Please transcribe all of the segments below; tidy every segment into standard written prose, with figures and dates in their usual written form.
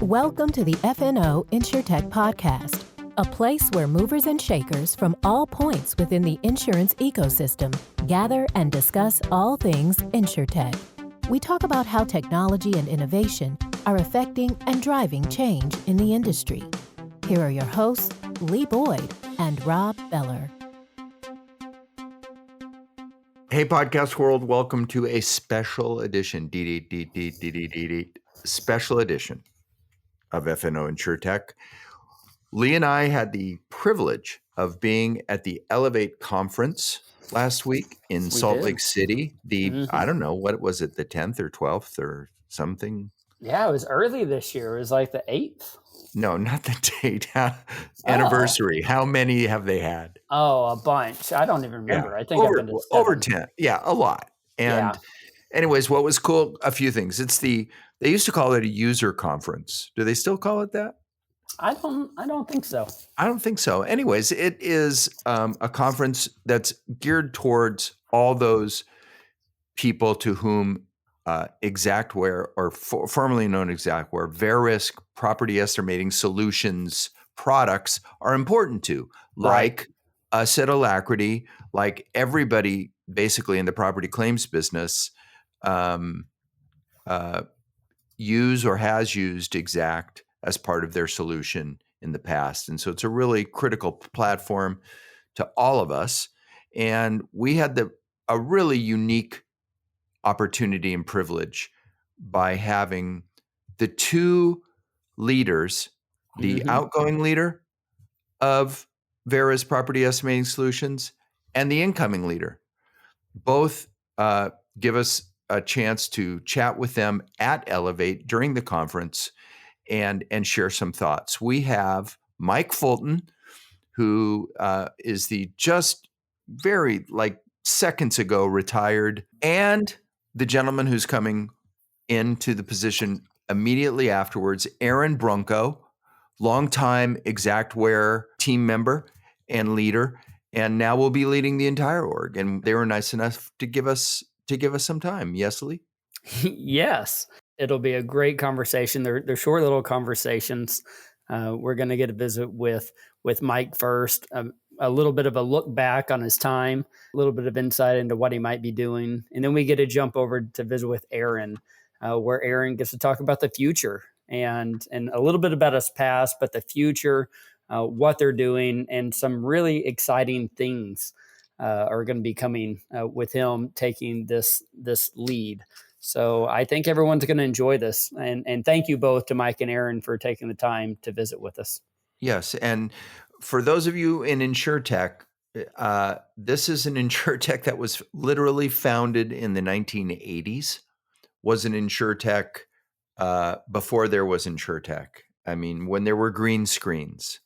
Welcome to the FNO InsureTech podcast, a place where movers and shakers from all points within the insurance ecosystem gather and discuss all things InsureTech. We talk about how technology and innovation are affecting and driving change in the industry. Here are your hosts, Lee Boyd and Rob Beller. Hey, podcast world, welcome to a special edition, special edition of FNO InsureTech. Lee and I had the privilege of being at the Elevate Conference last week in Salt Lake City. I don't know, what was it, the 10th or 12th or something? Yeah, it was early this year. It was like the 8th. No, not the date. Anniversary. How many have they had? Oh, a bunch. I don't even remember. Yeah. I think I've been to 7. Over 10. Yeah, a lot. And anyways, what was cool? A few things. They used to call it a user conference. Do they still call it that? I don't think so. I don't think so. Anyways, it is a conference that's geared towards all those people to whom Xactware, or formerly known Xactware, Verisk property estimating solutions products are important to, like us at Alacrity, like everybody basically in the property claims business use or has used Xact as part of their solution in the past. And so it's a really critical platform to all of us. And we had a really unique opportunity and privilege by having the two leaders, the outgoing leader of Verisk Property Estimating Solutions and the incoming leader, both give us a chance to chat with them at Elevate during the conference and share some thoughts. We have Mike Fulton, who is the just very seconds ago retired, and the gentleman who's coming into the position immediately afterwards, Aaron Brunko, longtime Xactware team member and leader, and now will be leading the entire org. And they were nice enough to give us some time. Yes, Lee? Yes. It'll be a great conversation. They're short little conversations. We're going to get a visit with Mike first, a little bit of a look back on his time, a little bit of insight into what he might be doing. And then we get to jump over to visit with Aaron, where Aaron gets to talk about the future and a little bit about his past, but the future, what they're doing, and some really exciting things are going to be coming with him taking this lead. So I think everyone's going to enjoy this. And thank you both to Mike and Aaron for taking the time to visit with us. Yes. And for those of you in InsureTech, this is an InsureTech that was literally founded in the 1980s, was an InsureTech before there was InsureTech. I mean, when there were green screens,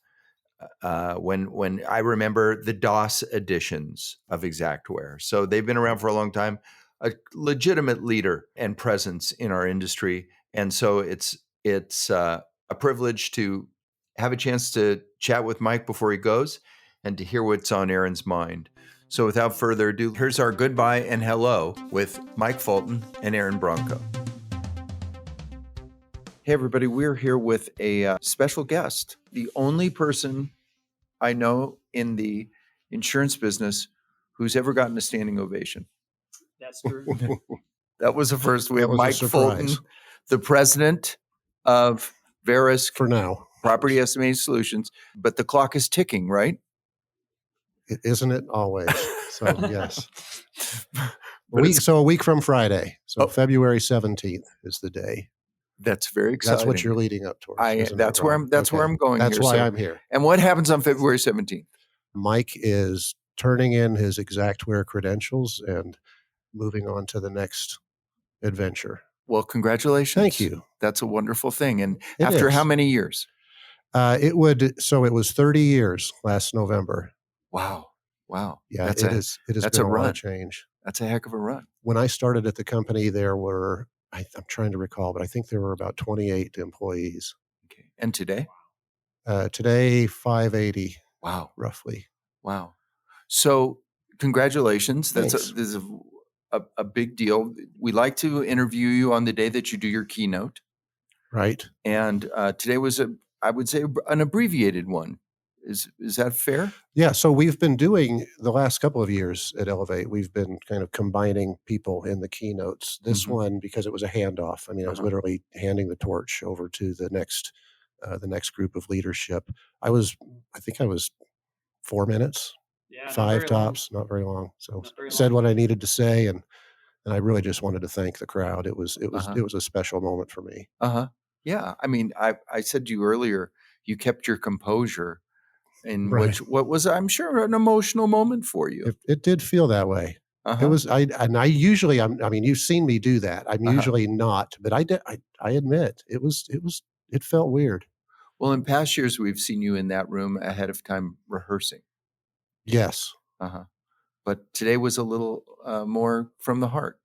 when I remember the DOS editions of Xactware. So they've been around for a long time, a legitimate leader and presence in our industry. And so it's a privilege to have a chance to chat with Mike before he goes and to hear what's on Aaron's mind. So without further ado, here's our goodbye and hello with Mike Fulton and Aaron Brunko. Hey, everybody, we're here with a special guest, the only person I know in the insurance business who's ever gotten a standing ovation. That's true. That was the first. We have Mike Fulton, the president of Verisk for now Property Estimating Solutions, but the clock is ticking, right? Isn't it always? So yes. A week from Friday. So February 17th is the day. That's very exciting. That's what you're leading up towards. That's where I'm going. That's why I'm here. And what happens on February 17th? Mike is turning in his Xactware credentials and moving on to the next adventure. Well, congratulations. Thank you. That's a wonderful thing. And after how many years? It was 30 years last November. Wow. Yeah, it has been a lot of change. That's a heck of a run. When I started at the company, there were, I'm trying to recall, but I think there were about 28 employees. Okay. And today? Today, 580. Wow. Roughly. Wow. So congratulations. Thanks. This is a big deal. We like to interview you on the day that you do your keynote. Right. And today was I would say, an abbreviated one. Is that fair? Yeah. So we've been doing the last couple of years at Elevate, we've been kind of combining people in the keynotes. This one, because it was a handoff. I mean, I was literally handing the torch over to the next group of leadership. I think I was 4 minutes, Yeah, not 5 very long. tops, not very long. So Not very said long. what I needed to say, and I really just wanted to thank the crowd. It was a special moment for me. Yeah. I mean, I said to you earlier, you kept your composure, in Right. what was, I'm sure, an emotional moment for you. It did feel that way. It was I usually I mean, you've seen me do that. I'm usually not, but I admit it felt weird. Well, in past years, we've seen you in that room ahead of time rehearsing. Yes. But today was a little more from the heart.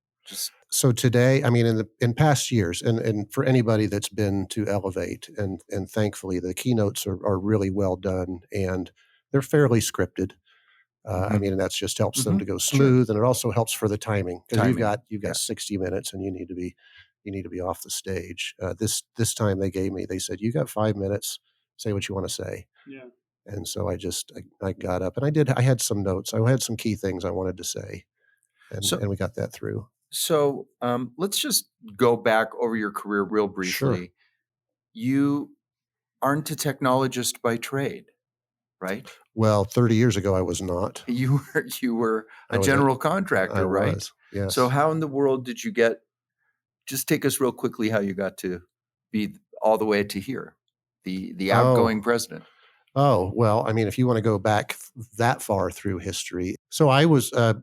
So today, I mean, in past years, and for anybody that's been to Elevate, and thankfully the keynotes are really well done, and they're fairly scripted. I mean, and that's just helps them to go smooth, and it also helps for the timing, because you've got 60 minutes, and you need to be off the stage. This time they said, you got 5 minutes, say what you want to say. Yeah. And so I got up, and I had some notes. I had some key things I wanted to say, and we got that through. So let's just go back over your career real briefly. Sure. You aren't a technologist by trade, right? Well, 30 years ago, I was not. You were a general contractor, right? Was, yes. So how in the world did you get? Just take us real quickly how you got to be all the way to here, the outgoing president. Oh, well, I mean, if you want to go back that far through history. So I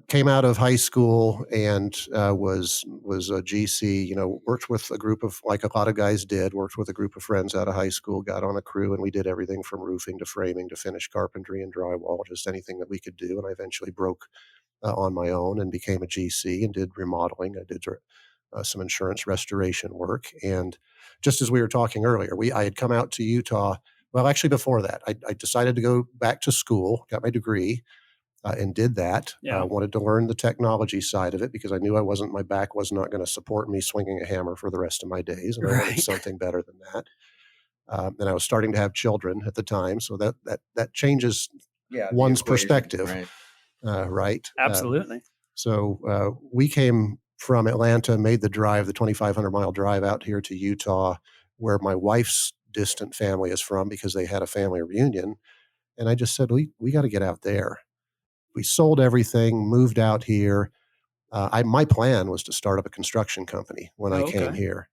came out of high school and was a GC, worked with a group of, like a lot of guys did, worked with a group of friends out of high school, got on a crew, and we did everything from roofing to framing to finished carpentry and drywall, just anything that we could do. And I eventually broke on my own and became a GC and did remodeling. I did some insurance restoration work. And just as we were talking earlier, I had come out to Utah. Well, actually, before that, I decided to go back to school, got my degree, and did that. Yeah. Wanted to learn the technology side of it, because I knew my back was not going to support me swinging a hammer for the rest of my days, and I wanted something better than that. And I was starting to have children at the time, so that changes one's perspective, right? Absolutely. So we came from Atlanta, made the 2,500-mile drive out here to Utah, where my wife's distant family is from, because they had a family reunion. And I just said, we got to get out there. We sold everything, moved out here. My plan was to start up a construction company when I came here.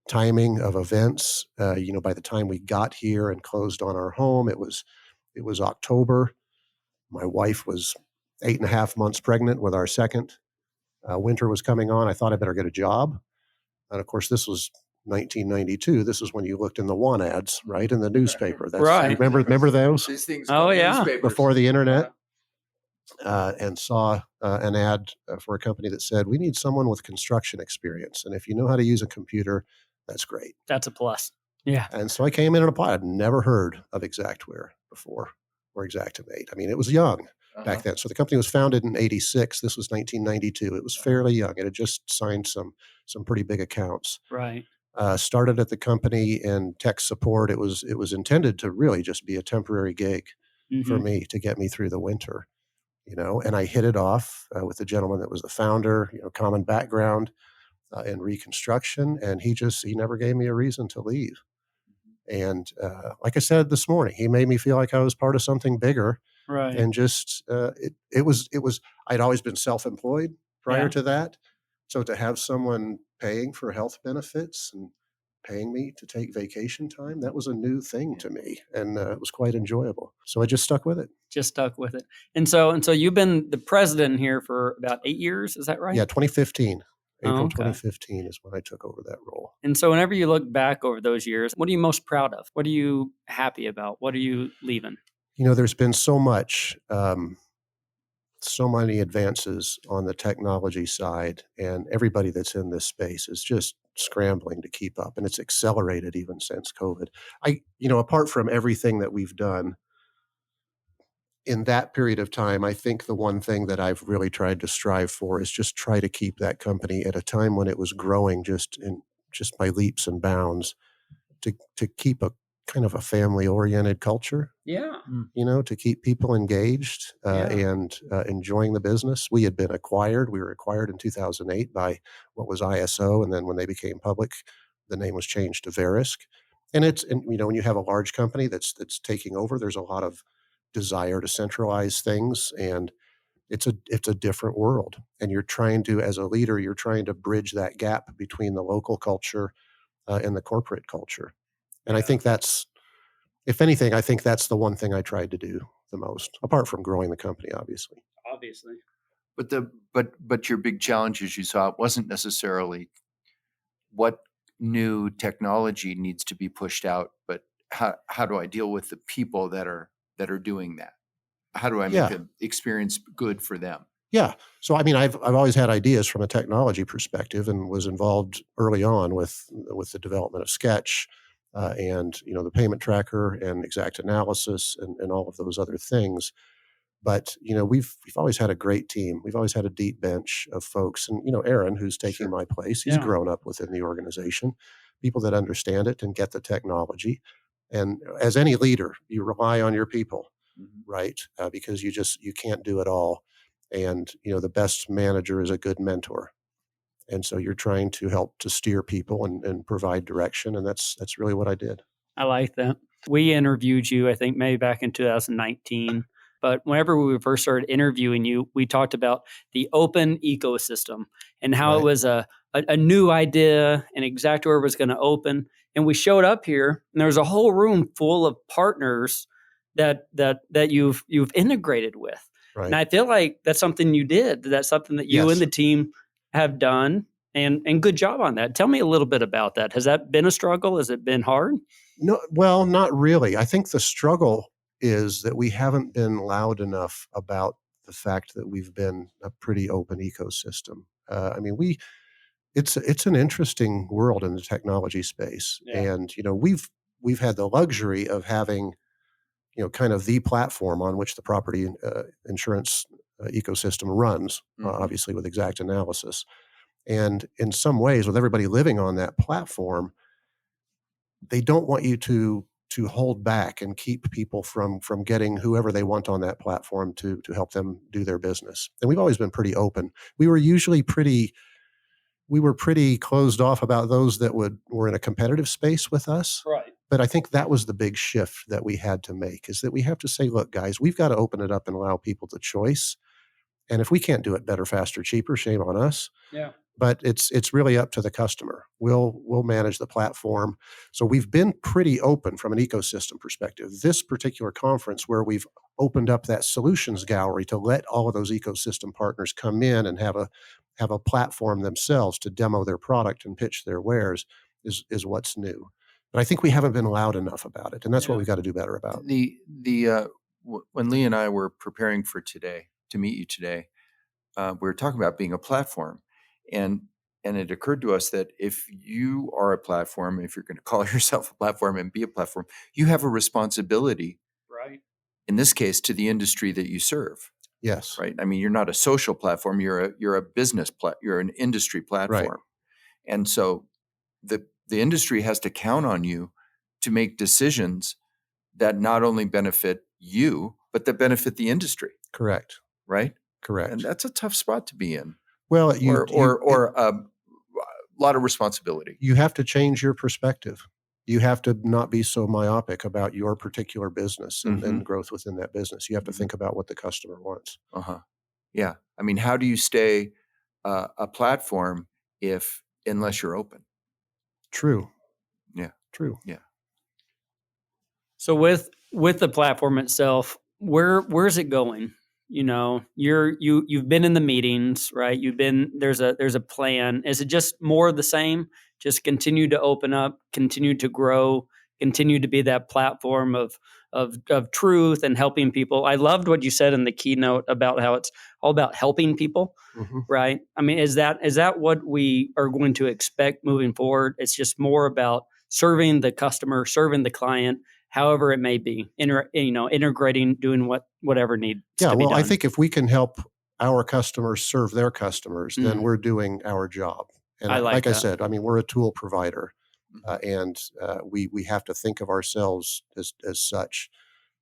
Timing of events, by the time we got here and closed on our home, it was October. My wife was 8.5 months pregnant with our second. Winter was coming on. I thought I better get a job. And of course, this was 1992. This is when you looked in the want ads, right, in the newspaper. That's, right. Remember those? These things. Oh, yeah. Before the internet. And saw an ad for a company that said, we need someone with construction experience. And if you know how to use a computer, that's great. That's a plus. Yeah. And so I came in and applied. I'd never heard of Exactware before, or Xactimate. I mean, it was young back then. So the company was founded in 86. This was 1992. It was fairly young. It had just signed some pretty big accounts. Right. Started at the company in tech support. It was intended to really just be a temporary gig for me to get me through the winter, and I hit it off with the gentleman that was the founder, common background in reconstruction. And he never gave me a reason to leave. And like I said this morning, he made me feel like I was part of something bigger. Right. And just, it was, I'd always been self-employed prior to that. So to have someone paying for health benefits and paying me to take vacation time, that was a new thing to me, and it was quite enjoyable. So I just stuck with it. And so you've been the president here for about 8 years. Is that right? Yeah, 2015. April 2015 is when I took over that role. And so whenever you look back over those years, what are you most proud of? What are you happy about? What are you leaving? There's been so much, so many advances on the technology side, and everybody that's in this space is just scrambling to keep up, and it's accelerated even since COVID. Apart from everything that we've done in that period of time, I think the one thing that I've really tried to strive for is just try to keep that company at a time when it was growing just just by leaps and bounds to keep a kind of a family-oriented culture. Yeah. To keep people engaged and enjoying the business. We had been acquired. We were acquired in 2008 by what was ISO, and then when they became public, the name was changed to Verisk. And when you have a large company that's taking over, there's a lot of desire to centralize things, and it's a different world. And you're trying to, as a leader, you're trying to bridge that gap between the local culture and the corporate culture. And I think if anything, I think that's the one thing I tried to do the most, apart from growing the company, obviously. But your big challenge, as you saw, it wasn't necessarily what new technology needs to be pushed out, but how do I deal with the people that are doing that? How do I make the experience good for them? Yeah. So I mean, I've always had ideas from a technology perspective, and was involved early on with the development of Sketch. And the payment tracker and exact analysis and all of those other things. But we've always had a great team. We've always had a deep bench of folks. And Aaron, who's taking my place, he's grown up within the organization. People that understand it and get the technology. And as any leader, you rely on your people, right? Because you can't do it all. And the best manager is a good mentor. And so you're trying to help to steer people and provide direction. And that's really what I did. I like that. We interviewed you, I think, maybe back in 2019. But whenever we first started interviewing you, we talked about the open ecosystem and how it was a new idea and exactly where it was going to open. And we showed up here, and there was a whole room full of partners that you've integrated with. Right. And I feel like that's something you did. That's something that you and the team have done, and good job on that. Tell me a little bit about that. Has that been a struggle? Has it been hard? No, well, not really. I think the struggle is that we haven't been loud enough about the fact that we've been a pretty open ecosystem. I mean, it's an interesting world in the technology space, and we've had the luxury of having kind of the platform on which the property insurance ecosystem runs, obviously with exact analysis. And in some ways, with everybody living on that platform, they don't want you to hold back and keep people from getting whoever they want on that platform to help them do their business. And we've always been pretty open. We were usually pretty closed off about those that were in a competitive space with us. Right. But I think that was the big shift that we had to make, is that we have to say, look, guys, we've got to open it up and allow people the choice. And if we can't do it better, faster, cheaper, shame on us. Yeah. But it's really up to the customer. We'll manage the platform. So we've been pretty open from an ecosystem perspective. This particular conference, where we've opened up that solutions gallery to let all of those ecosystem partners come in and have a platform themselves to demo their product and pitch their wares, is what's new. But I think we haven't been loud enough about it, and that's what we've got to do better about. When Lee and I were preparing to meet you today, we were talking about being a platform. And it occurred to us that if you are a platform, if you're going to call yourself a platform and be a platform, you have a responsibility, right? In this case, to the industry that you serve. Yes. Right. I mean, you're not a social platform. You're a business you're an industry platform. Right. And so the industry has to count on you to make decisions that not only benefit you, but that benefit the industry. Correct. Right. Correct. And that's a tough spot to be in. Well, or a lot of responsibility. You have to change your perspective. You have to not be so myopic about your particular business and growth within that business. You have to think about what the customer wants. Yeah. I mean, how do you stay a platform unless you're open? True. Yeah. True. Yeah. So with the platform itself, where's it going? You've been in the meetings, right? There's a plan. Is it just more of the same? Just continue to open up, continue to grow, continue to be that platform of truth and helping people. I loved what you said in the keynote about how it's all about helping people, right? I mean, is that what we are going to expect moving forward? It's just more about serving the customer, serving the client, however it may be, integrating, doing whatever needs to be done. I think if we can help our customers serve their customers, then we're doing our job. And I like I that. said, I mean, we're a tool provider, Mhm. and we have to think of ourselves as such.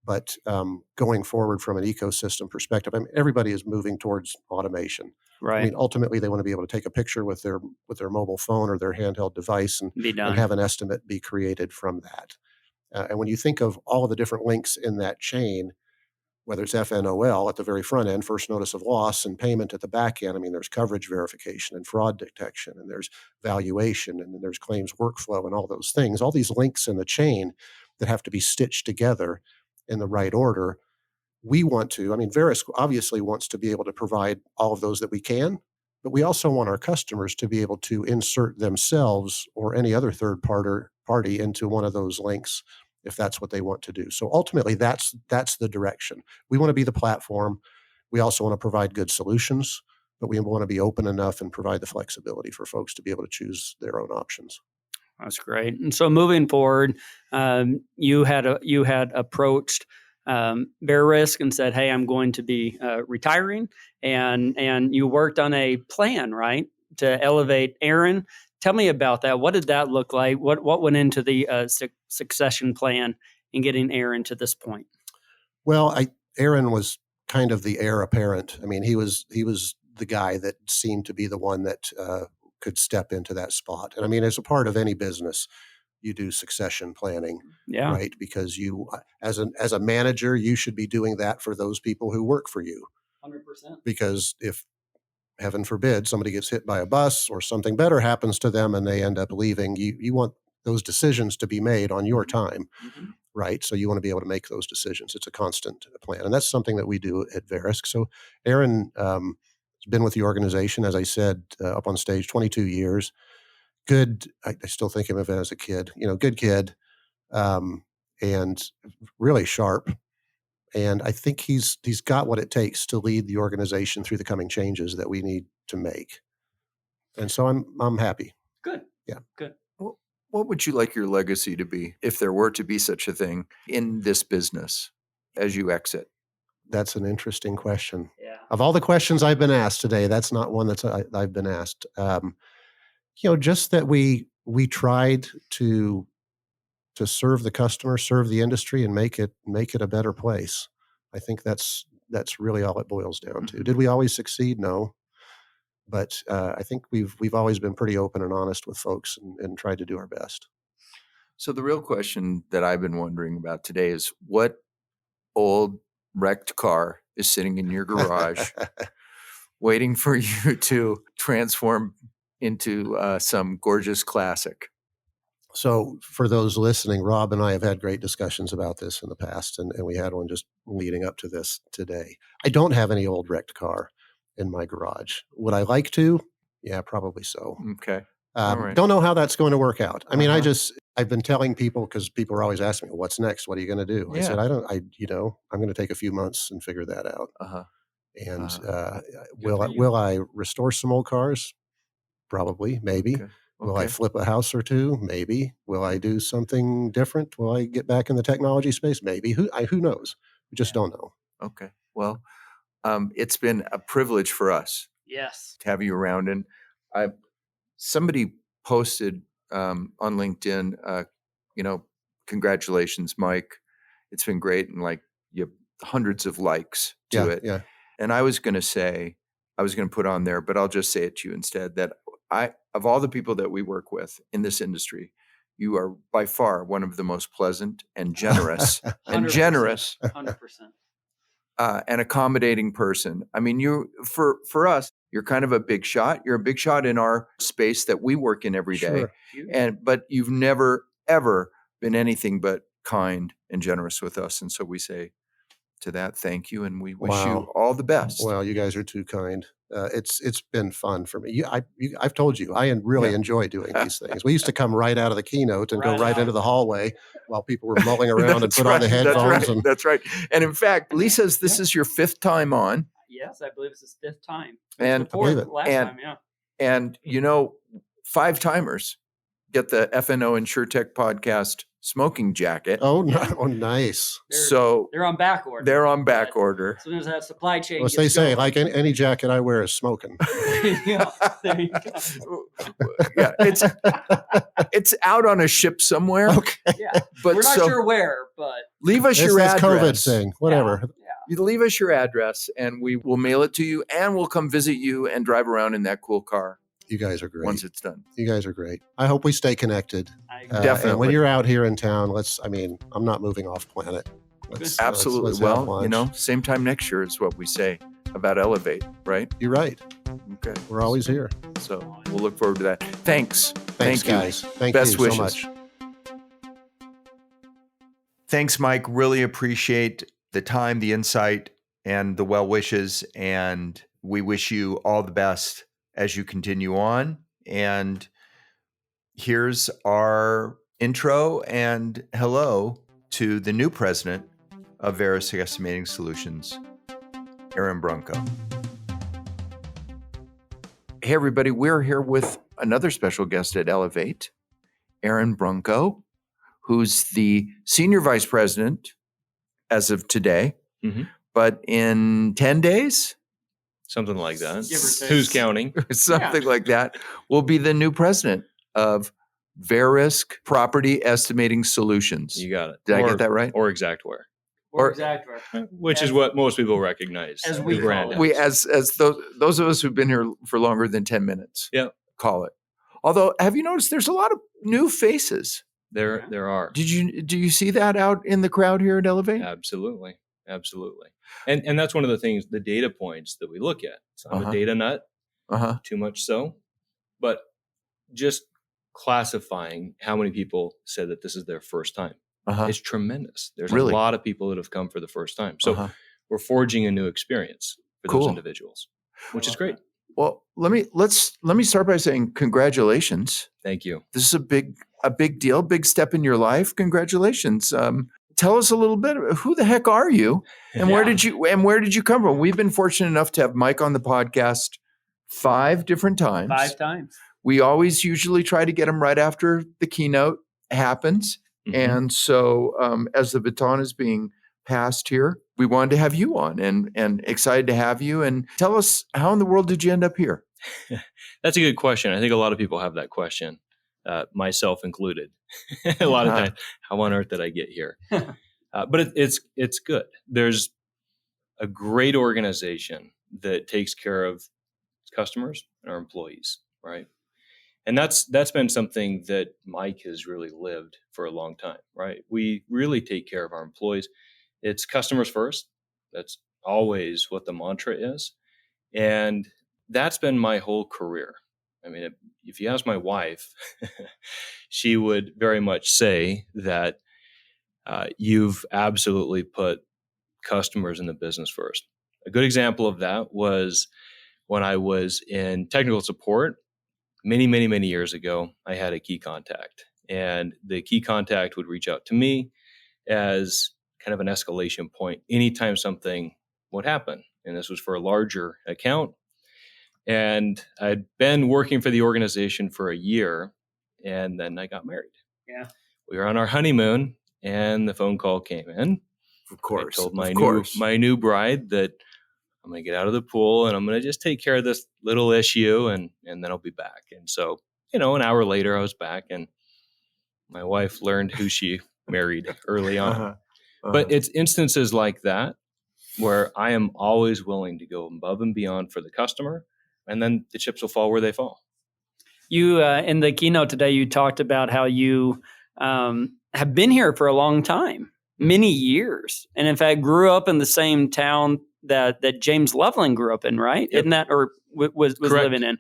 But going forward from an ecosystem perspective, I mean, everybody is moving towards automation. I Right. mean, ultimately, they want to be able to take a picture with their mobile phone or their handheld device Be and done. have an estimate be created from that. And when you think of all of the different links in that chain, whether it's FNOL at the very front end, first notice of loss, and payment at the back end, I mean, there's coverage verification and fraud detection, and there's valuation, and then there's claims workflow and all those things, all these links in the chain that have to be stitched together in the right order. I mean, Verisk obviously wants to be able to provide all of those that we can, but we also want our customers to be able to insert themselves or any other third party into one of those links if that's what they want to do. So ultimately, that's the direction. We want to be the platform. We also want to provide good solutions, but we want to be open enough and provide the flexibility for folks to be able to choose their own options. That's great. And so moving forward, you had approached Verisk and said, "Hey, I'm going to be retiring," and you worked on a plan, right, to elevate Aaron. Tell me about that. What did that look like? What went into the succession plan in getting Aaron to this point? Well, Aaron was kind of the heir apparent. I mean, he was the guy that seemed to be the one that could step into that spot. And I mean, as a part of any business, you do succession planning, Yeah, right? Because as a manager, you should be doing that for those people who work for you. 100%. Because if, heaven forbid, somebody gets hit by a bus or something better happens to them and they end up leaving, you want those decisions to be made on your time. Mm-hmm. Right. So you want to be able to make those decisions. It's a constant plan. And that's something that we do at Verisk. So Aaron has been with the organization, as I said, up on stage, 22 years. Good. I still think of him as a kid, good kid, and really sharp. And I think he's got what it takes to lead the organization through the coming changes that we need to make. And so I'm happy. Good. Yeah. Good. What would you like your legacy to be, if there were to be such a thing, in this business as you exit? That's an interesting question. Yeah. Of all the questions I've been asked today, that's not one I've been asked. Just that we tried to serve the customer, serve the industry, and make it a better place. I think that's really all it boils down to. Mhm. Did we always succeed? No, but I think we've always been pretty open and honest with folks and tried to do our best. So the real question that I've been wondering about today is, what old wrecked car is sitting in your garage waiting for you to transform into some gorgeous classic? So for those listening, Rob and I have had great discussions about this in the past, and we had one just leading up to this today. I don't have any old wrecked car in my garage. Would I like to? Yeah, probably so. Okay. All right. Don't know how that's going to work out. I mean, Uh-huh. I've been telling people, because people are always asking me, what's next? What are you going to do? I said, Yeah. I'm going to take a few months and figure that out. Uh-huh. And Uh-huh. will I restore some old cars? Probably, maybe. Okay. Will I Okay. flip a house or two? Maybe. Will I do something different? Will I get back in the technology space? Maybe. Who knows? We just don't know. Okay. Well, it's been a privilege for us Yes. to have you around. And somebody posted on LinkedIn, congratulations, Mike. It's been great. And like, you have hundreds of likes to it. Yeah. And I was going to put on there, but I'll just say it to you instead, that of all the people that we work with in this industry, you are by far one of the most pleasant and generous 100%. and accommodating person. I mean, for us, you're kind of a big shot. You're a big shot in our space that we work in every day. Sure. But you've never, ever been anything but kind and generous with us. And so we say to that, thank you. And we wish you Wow. all the best. Well, you guys are too kind. It's been fun for me. I've told you, I really Yeah. enjoy doing these things. We used to come right out of the keynote and go Right right out. into the hallway while people were mulling around and put on the headphones. That's right. And in fact, Lee says this is your 5th time on. Yes, I believe it's his 5th time. And The 4th believe it. last And- time, yeah. And 5-timers get the FNO InsureTech podcast smoking jacket. Oh, no. Oh, nice. They're on back order. They're on back order. As soon as that supply chain Well, as gets they say, going. like any jacket I wear is smoking. Yeah, there you go. Yeah, it's out on a ship somewhere. Okay. Yeah, but we're not sure where, but leave us It's your this address. COVID thing, whatever. Yeah. You leave us your address, and we will mail it to you, and we'll come visit you and drive around in that cool car You guys are great. once it's done. You guys are great. I hope we stay connected. Definitely. And when you're out here in town, I'm not moving off planet. Absolutely. let's have Well, lunch. same time next year is what we say about Elevate, right? You're right. Okay. We're always here. So we'll look forward to that. Thanks. Thanks, Thank you. guys. Thank Best you wishes. so much. Thanks, Mike. Really appreciate the time, the insight, and the well wishes. And we wish you all the best as you continue on. And here's our intro and hello to the new president of Verisk Estimating Solutions, Aaron Brunko. Hey, everybody. We're here with another special guest at Elevate, Aaron Brunko, who's the senior vice president as of today. Mm-hmm. But in 10 days, something like that. Give or take. Who's counting? something like that, will be the new president of Verisk Property Estimating Solutions. You got it. Did I get that right? Or Exactware, Or exactly. which is what most people recognize as the we brand call it. as. As those of us who've been here for longer than 10 minutes, call it. Although, have you noticed there's a lot of new faces? There are. Do you see that out in the crowd here at Elevate? Absolutely. And that's one of the things, the data points that we look at. So I'm a data nut, too much so, but just classifying how many people said that this is their first time. It's tremendous. There's a lot of people that have come for the first time. So we're forging a new experience for those individuals, which is great. Well, let me start by saying congratulations. Thank you. This is a big deal, big step in your life. Congratulations. Tell us a little bit. Who the heck are you, and where did you come from? We've been fortunate enough to have Mike on the podcast 5 different times. 5 times. We always usually try to get him right after the keynote happens, and so as the baton is being passed here, we wanted to have you on, and excited to have you. And tell us, how in the world did you end up here? That's a good question. I think a lot of people have that question. Myself included. A lot of times, how on earth did I get here? But it's good. There's a great organization that takes care of customers and our employees, right? And that's been something that Mike has really lived for a long time, right? We really take care of our employees. It's customers first. That's always what the mantra is. And that's been my whole career. I mean, if you ask my wife, she would very much say that you've absolutely put customers in the business first. A good example of that was when I was in technical support many, many, many years ago. I had a key contact, and the key contact would reach out to me as kind of an escalation point anytime something would happen. And this was for a larger account. And I'd been working for the organization for a year, and then I got married. Yeah. We were on our honeymoon, and the phone call came in. Of course. I told my new bride that I'm going to get out of the pool, and I'm going to just take care of this little issue, and then I'll be back. And so, an hour later, I was back, and my wife learned who she married early on. But it's instances like that where I am always willing to go above and beyond for the customer. And then the chips will fall where they fall. You, in the keynote today, you talked about how you have been here for a long time, many years. And in fact, grew up in the same town that James Loveland grew up in, right? Yep. Isn't that, or was living in?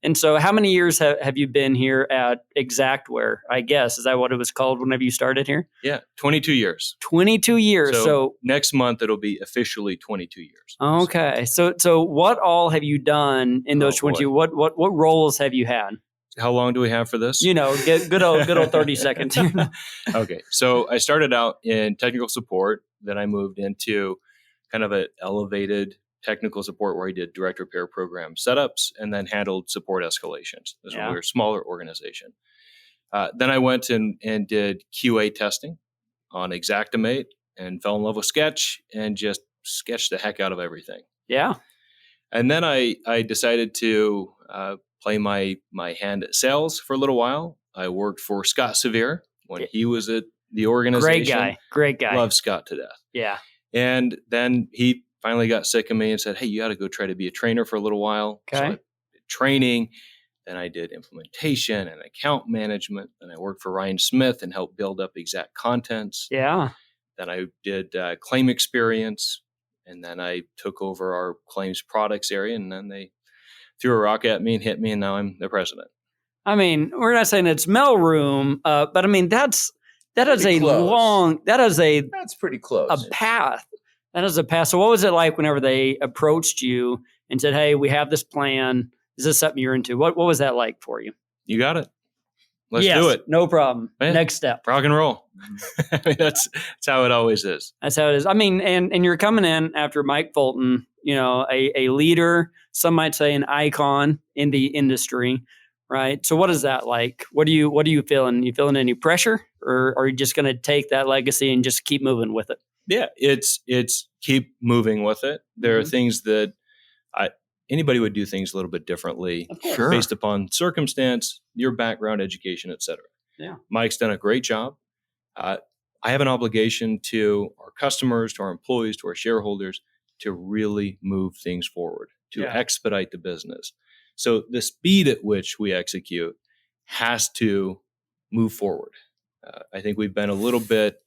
And so how many years have you been here at Exactware, I guess? Is that what it was called whenever you started here? Yeah, 22 years. 22 years. So next month, it'll be officially 22 years. Okay. So what all have you done in those 22? What roles have you had? How long do we have for this? Get good old 30 seconds. Okay. So I started out in technical support. Then I moved into kind of an elevated technical support where I did direct repair program setups and then handled support escalations. This was a smaller organization. Then I went and did QA testing on Xactimate and fell in love with Sketch and just sketched the heck out of everything. Yeah. And then I decided to play my hand at sales for a little while. I worked for Scott Severe when he was at the organization. Great guy. Love Scott to death. Yeah. And then he finally got sick of me and said, hey, you got to go try to be a trainer for a little while. Okay. So I did training. Then I did implementation and account management. Then I worked for Ryan Smith and helped build up Exact Contents. Yeah. Then I did claim experience. And then I took over our claims products area. And then they threw a rock at me and hit me. And now I'm the president. I mean, we're not saying it's mailroom, but I mean, that is Pretty close. That's pretty close. A path. That is a path. So what was it like whenever they approached you and said, hey, we have this plan. Is this something you're into? What was that like for you? You got it. Let's do it. No problem. Man, next step. Rock and roll. I mean, that's how it always is. That's how it is. I mean, and you're coming in after Mike Fulton, a leader, some might say an icon in the industry, right? So what is that like? What are you feeling? You feeling any pressure, or are you just going to take that legacy and just keep moving with it? Yeah, it's keep moving with it. There are things that anybody would do things a little bit differently based upon circumstance, your background, education, et cetera. Yeah. Mike's done a great job. I have an obligation to our customers, to our employees, to our shareholders to really move things forward, to expedite the business. So the speed at which we execute has to move forward. I think we've been a little bit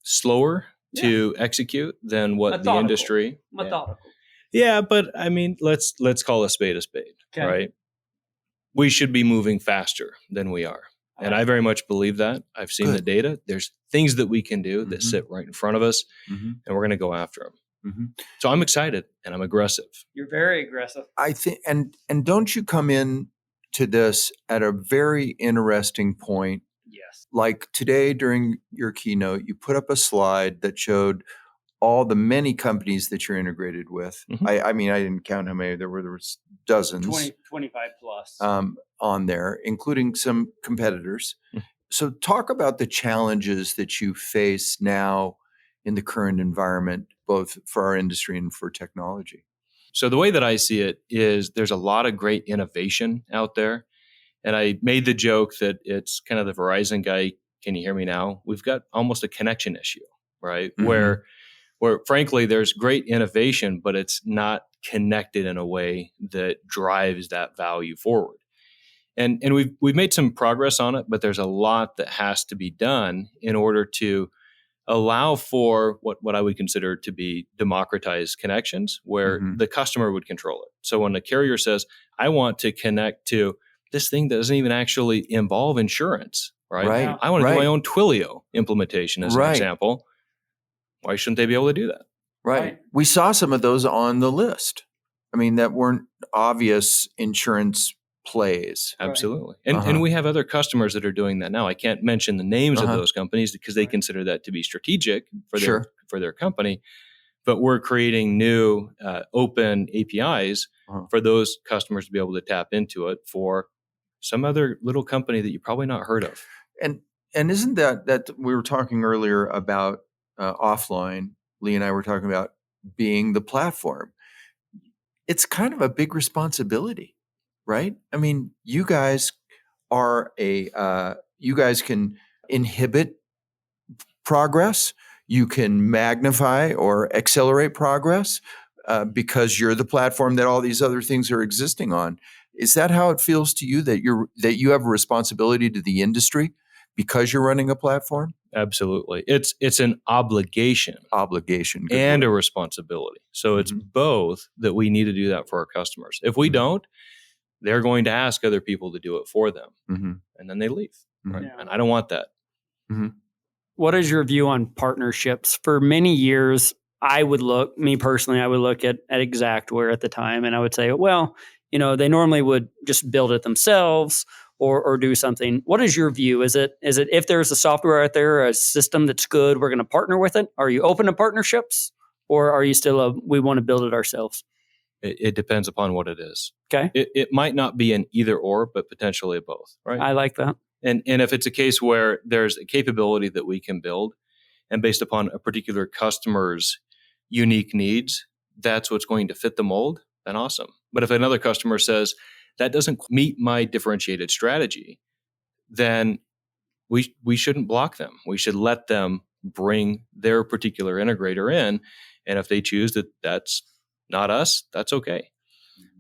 slower to execute than what the industry. Methodical. Yeah, but I mean, let's call a spade, right? We should be moving faster than we are. And I very much believe that. I've seen the data. There's things that we can do that sit right in front of us, and we're going to go after them. So I'm excited and I'm aggressive. You're very aggressive. I think, and don't you come in to this at a very interesting point? Yes. Like today during your keynote, you put up a slide that showed all the many companies that you're integrated with. I mean, I didn't count how many. There was dozens. 25 plus. On there, including some competitors. So talk about the challenges that you face now in the current environment, both for our industry and for technology. So the way that I see it is there's a lot of great innovation out there. And I made the joke that it's kind of the Verizon guy. Can you hear me now? We've got almost a connection issue, right? Where frankly, there's great innovation, but it's not connected in a way that drives that value forward. And we've made some progress on it, but there's a lot that has to be done in order to allow for what I would consider to be democratized connections where the customer would control it. So when the carrier says, I want to connect to this thing that doesn't even actually involve insurance, right? I want to do my own Twilio implementation as an example. Why shouldn't they be able to do that? Right. We saw some of those on the list. I mean, that weren't obvious insurance plays. Absolutely. And we have other customers that are doing that now. I can't mention the names of those companies because they consider that to be strategic for their company. But we're creating new open APIs for those customers to be able to tap into it for some other little company that you probably not heard of. And isn't that we were talking earlier about offline, Lee and I were talking about being the platform. It's kind of a big responsibility, right? I mean, you guys are you guys can inhibit progress. You can magnify or accelerate progress because you're the platform that all these other things are existing on. Is that how it feels to you that you have a responsibility to the industry because you're running a platform? Absolutely. It's an obligation. And a responsibility. So it's both that we need to do that for our customers. If we don't, they're going to ask other people to do it for them. And then they leave. Right? Yeah. And I don't want that. What is your view on partnerships? For many years, I would look at Xactware at the time, and I would say, well, they normally would just build it themselves or do something. What is your view? Is it if there's a software out there, a system that's good, we're going to partner with it? Are you open to partnerships, or are you still we want to build it ourselves? It depends upon what it is. Okay. It might not be an either or, but potentially both, right? I like that. And if it's a case where there's a capability that we can build, and based upon a particular customer's unique needs, that's what's going to fit the mold, then awesome. But if another customer says, that doesn't meet my differentiated strategy, then we shouldn't block them. We should let them bring their particular integrator in. And if they choose that that's not us, that's okay.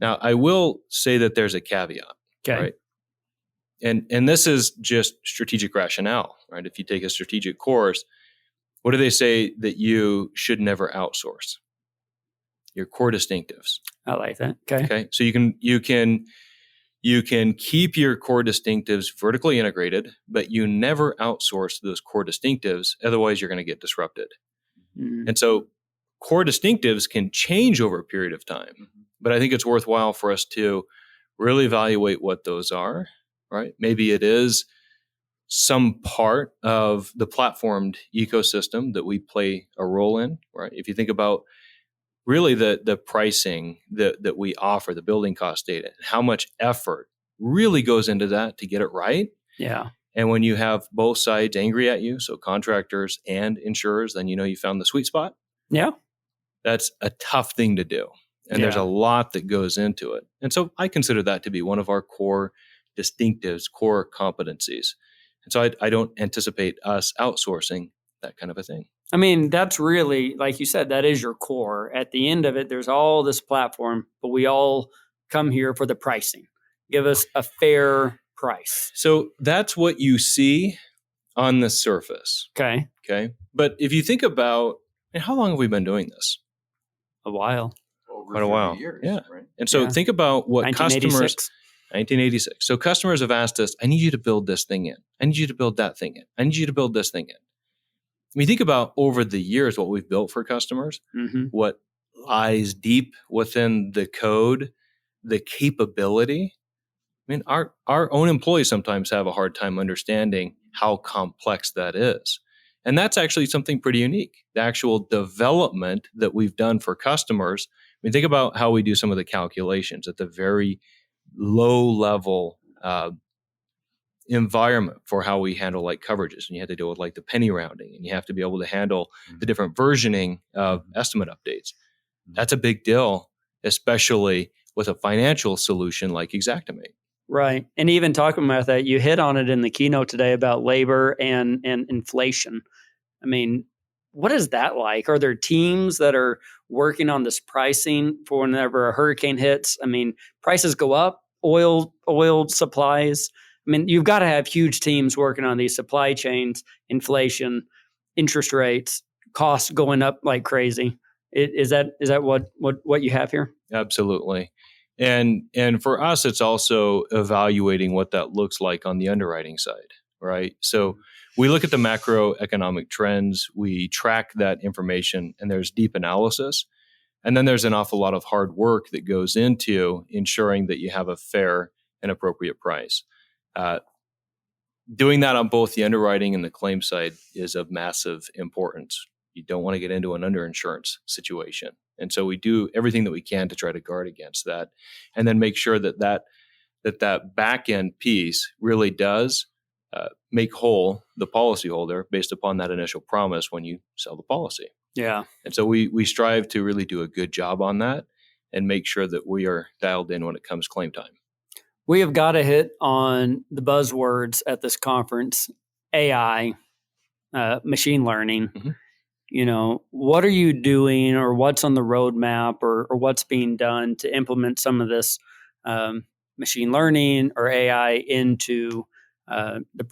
Now, I will say that there's a caveat, right? And this is just strategic rationale, right? If you take a strategic course, what do they say that you should never outsource? Your core distinctives. I like that. Okay. So you can keep your core distinctives vertically integrated, but you never outsource those core distinctives. Otherwise, you're going to get disrupted. Mm-hmm. And so core distinctives can change over a period of time, but I think it's worthwhile for us to really evaluate what those are, right? Maybe it is some part of the platformed ecosystem that we play a role in, right? If you think about really the pricing that we offer, the building cost data, how much effort really goes into that to get it right. Yeah. And when you have both sides angry at you, so contractors and insurers, then you know you found the sweet spot. Yeah. That's a tough thing to do. And there's a lot that goes into it. And so I consider that to be one of our core distinctives, core competencies. And so I don't anticipate us outsourcing that kind of a thing. I mean, that's really, like you said, that is your core. At the end of it, there's all this platform, but we all come here for the pricing. Give us a fair price. So that's what you see on the surface. Okay. But if you think about, how long have we been doing this? A while. Quite a while. Years, yeah. Right? And so think about what 1986. customers... 1986. So customers have asked us, I need you to build this thing in. I need you to build that thing in. I need you to build this thing in. When you think about over the years what we've built for customers, what lies deep within the code, the capability. I mean, our own employees sometimes have a hard time understanding how complex that is. And that's actually something pretty unique. The actual development that we've done for customers. I mean, think about how we do some of the calculations at the very low level environment for how we handle like coverages, and you have to deal with like the penny rounding, and you have to be able to handle the different versioning of estimate updates. That's a big deal, especially with a financial solution like Xactimate. Right. And even talking about that, you hit on it in the keynote today about labor and inflation. I mean, what is that like? Are there teams that are working on this pricing for whenever a hurricane hits? I mean, prices go up, oil supplies. I mean, you've got to have huge teams working on these supply chains, inflation, interest rates, costs going up like crazy. Is that what you have here? Absolutely. And for us, it's also evaluating what that looks like on the underwriting side, right? So we look at the macroeconomic trends, we track that information, and there's deep analysis. And then there's an awful lot of hard work that goes into ensuring that you have a fair and appropriate price. Doing that on both the underwriting and the claim side is of massive importance. You don't want to get into an underinsurance situation. And so we do everything that we can to try to guard against that, and then make sure that back end piece really does make whole the policyholder based upon that initial promise when you sell the policy. Yeah. And so we strive to really do a good job on that and make sure that we are dialed in when it comes claim time. We have got to hit on the buzzwords at this conference: AI, machine learning. Mm-hmm. You know, what are you doing, or what's on the roadmap, or what's being done to implement some of this machine learning or AI into the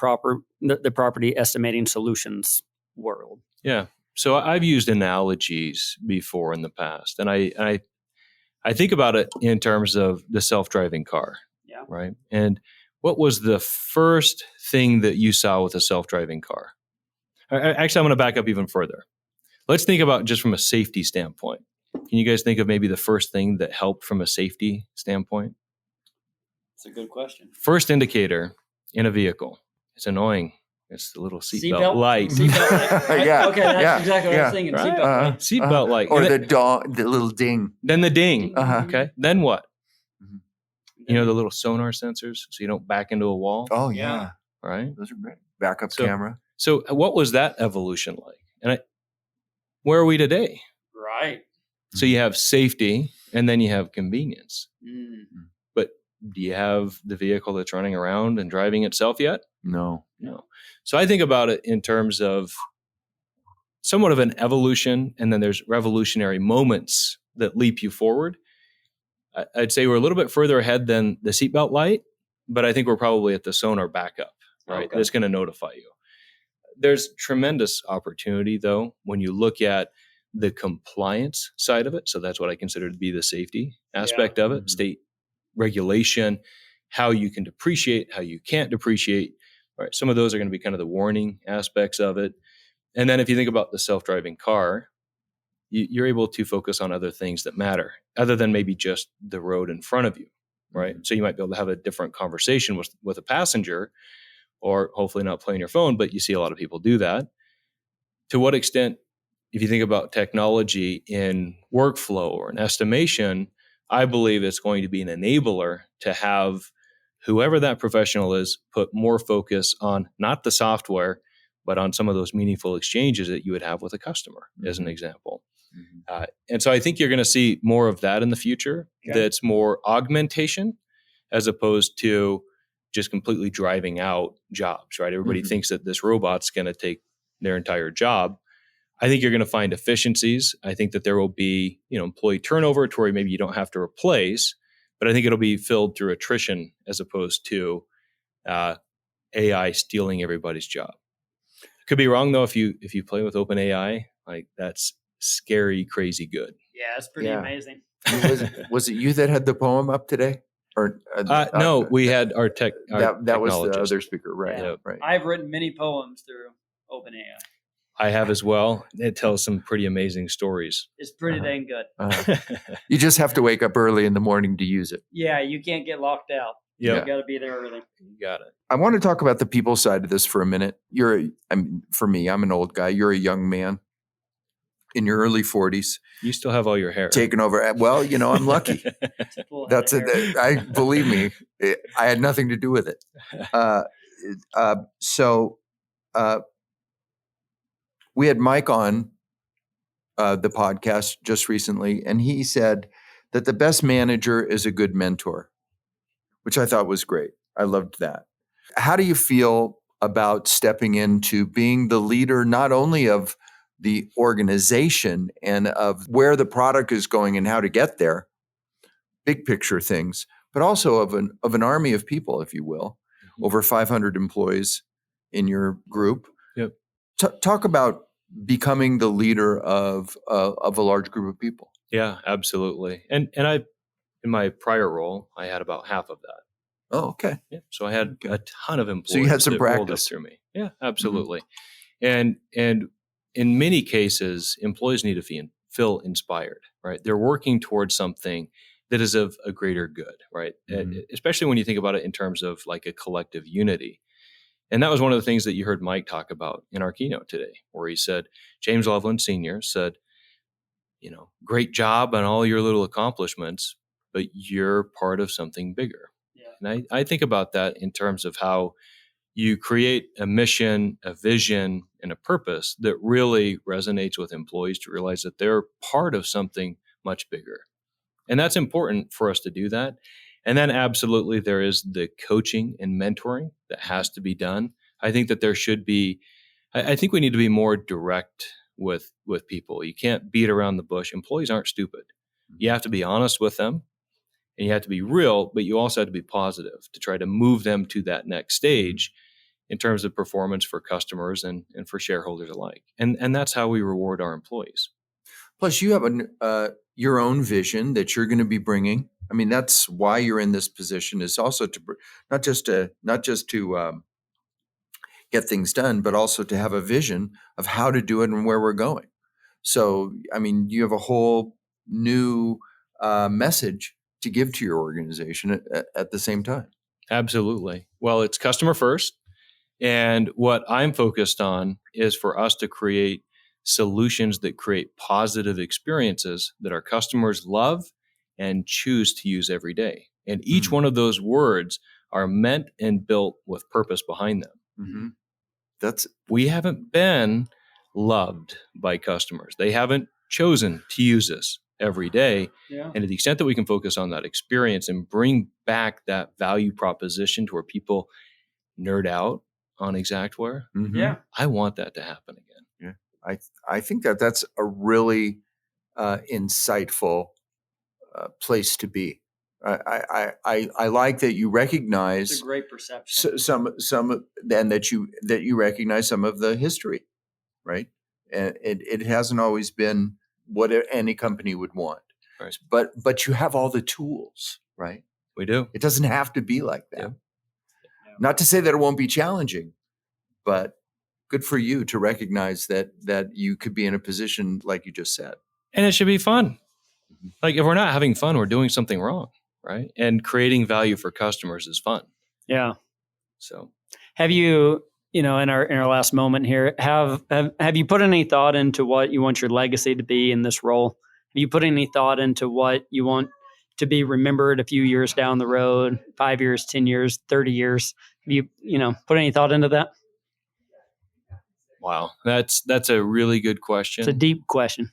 property estimating solutions world? Yeah. So I've used analogies before in the past, and I think about it in terms of the self-driving car. Yeah. Right. And what was the first thing that you saw with a self-driving car? Actually, I'm going to back up even further. Let's think about just from a safety standpoint. Can you guys think of maybe the first thing that helped from a safety standpoint? It's a good question. First indicator in a vehicle. It's annoying. It's the little seatbelt light. Seatbelt light. Yeah. Okay, that's exactly what I was thinking. Right? Seatbelt light. Seatbelt light. Or the little ding. Then the ding. Okay. Then what? Mhm. You know, the little sonar sensors so you don't back into a wall. Oh, yeah. right? Those are great. Backup camera. So what was that evolution like? And where are we today? Right. So you have safety and then you have convenience. Mm. But do you have the vehicle that's running around and driving itself yet? No. So I think about it in terms of somewhat of an evolution, and then there's revolutionary moments that leap you forward. I'd say we're a little bit further ahead than the seatbelt light, but I think we're probably at the sonar backup, right? Okay. That's going to notify you. There's tremendous opportunity, though, when you look at the compliance side of it. So that's what I consider to be the safety aspect of it, state regulation, how you can depreciate, how you can't depreciate. Right? Some of those are going to be kind of the warning aspects of it. And then if you think about the self-driving car, you're able to focus on other things that matter other than maybe just the road in front of you, right? So you might be able to have a different conversation with a passenger, or hopefully not playing your phone, but you see a lot of people do that. To what extent, if you think about technology in workflow or an estimation, I believe it's going to be an enabler to have whoever that professional is put more focus on not the software, but on some of those meaningful exchanges that you would have with a customer, as an example. And so I think you're going to see more of that in the future. Okay. That's more augmentation as opposed to just completely driving out jobs, right? Everybody thinks that this robot's going to take their entire job. I think you're going to find efficiencies. I think that there will be, employee turnover to where maybe you don't have to replace, but I think it'll be filled through attrition as opposed to AI stealing everybody's job. Could be wrong though. If you play with OpenAI, like that's scary, crazy good. Yeah, it's pretty amazing. Was it you that had the poem up today? Or no, we had our that was the other speaker, right? Yeah. Right. I've written many poems through OpenAI. I have as well. It tells some pretty amazing stories. It's pretty dang good. You just have to wake up early in the morning to use it. Yeah, you can't get locked out. Yep. You got to be there early. You got it. I want to talk about the people side of this for a minute. For me, I'm an old guy. You're a young man in your early 40s. You still have all your hair. Taking over. Well, I'm lucky. That's it. Believe me, I had nothing to do with it. So we had Mike on the podcast just recently, and he said that the best manager is a good mentor, which I thought was great. I loved that. How do you feel about stepping into being the leader, not only of the organization and of where the product is going and how to get there, big picture things, but also of an army of people, if you will, over 500 employees in your group? Yep. Talk about becoming the leader of a large group of people. Yeah, absolutely. And I, in my prior role, I had about half of that. Oh, okay. Yeah. So I had a ton of employees. So you had some that rolled up practice through me. Yeah, absolutely. And in many cases, employees need to feel inspired, right? They're working towards something that is of a greater good, right? Especially when you think about it in terms of like a collective unity. And that was one of the things that you heard Mike talk about in our keynote today, where he said, James Loveland Sr. said, great job on all your little accomplishments, but you're part of something bigger. Yeah. And I think about that in terms of how you create a mission, a vision, and a purpose that really resonates with employees to realize that they're part of something much bigger. And that's important for us to do that. And then absolutely there is the coaching and mentoring that has to be done. I think that there should be, I think we need to be more direct with people. You can't beat around the bush. Employees aren't stupid. You have to be honest with them and you have to be real, but you also have to be positive to try to move them to that next stage in terms of performance for customers and for shareholders alike. And that's how we reward our employees. Plus you have your own vision that you're going to be bringing. I mean, that's why you're in this position, is also to not just to get things done, but also to have a vision of how to do it and where we're going. So, I mean, you have a whole new message to give to your organization at the same time. Absolutely. Well, it's customer first. And what I'm focused on is for us to create solutions that create positive experiences that our customers love and choose to use every day. And each one of those words are meant and built with purpose behind them. Mm-hmm. We haven't been loved by customers. They haven't chosen to use us every day. Yeah. And to the extent that we can focus on that experience and bring back that value proposition to where people nerd out on Xactware, Mm-hmm. Yeah. I want that to happen again. Yeah. I think that's a really insightful place to be. I like that you recognize It's a great perception. some and that you recognize some of the history, right? And it hasn't always been what any company would want, Right. but you have all the tools, right? We do. It doesn't have to be like that. Yeah. Not to say that it won't be challenging, but good for you to recognize that you could be in a position like you just said. And it should be fun. Like if we're not having fun, we're doing something wrong, right? And creating value for customers is fun. Yeah. So Have you, in our last moment here, have you put any thought into what you want your legacy to be in this role? Have you put any thought into what you want to be remembered a few years down the road, 5 years, 10 years, 30 years? Have you, put any thought into that? wow, that's a really good question. It's a deep question.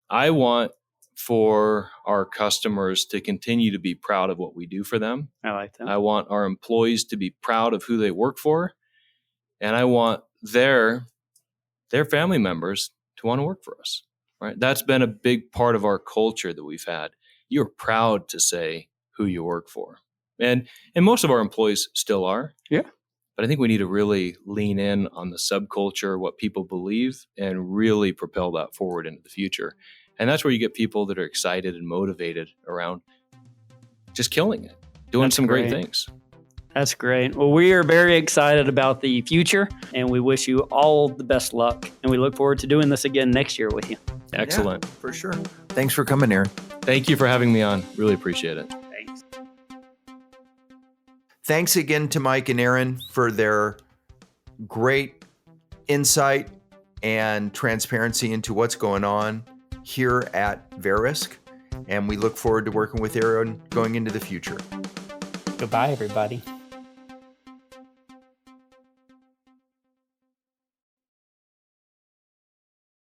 I want for our customers to continue to be proud of what we do for them. I like that. I want our employees to be proud of who they work for. And I want their family members to want to work for us, right? That's been a big part of our culture that we've had. You're proud to say who you work for. And most of our employees still are. Yeah. But I think we need to really lean in on the subculture, what people believe, and really propel that forward into the future. And that's where you get people that are excited and motivated around just killing it, doing That's some great great. things. That's great. Well, we are very excited about the future, and we wish you all the best luck. And we look forward to doing this again next year with you. Excellent. Yeah, for sure. Thanks for coming, Aaron. Thank you for having me on. Really appreciate it. Thanks. Thanks again to Mike and Aaron for their great insight and transparency into what's going on here at Verisk. And we look forward to working with Aaron going into the future. Goodbye, everybody.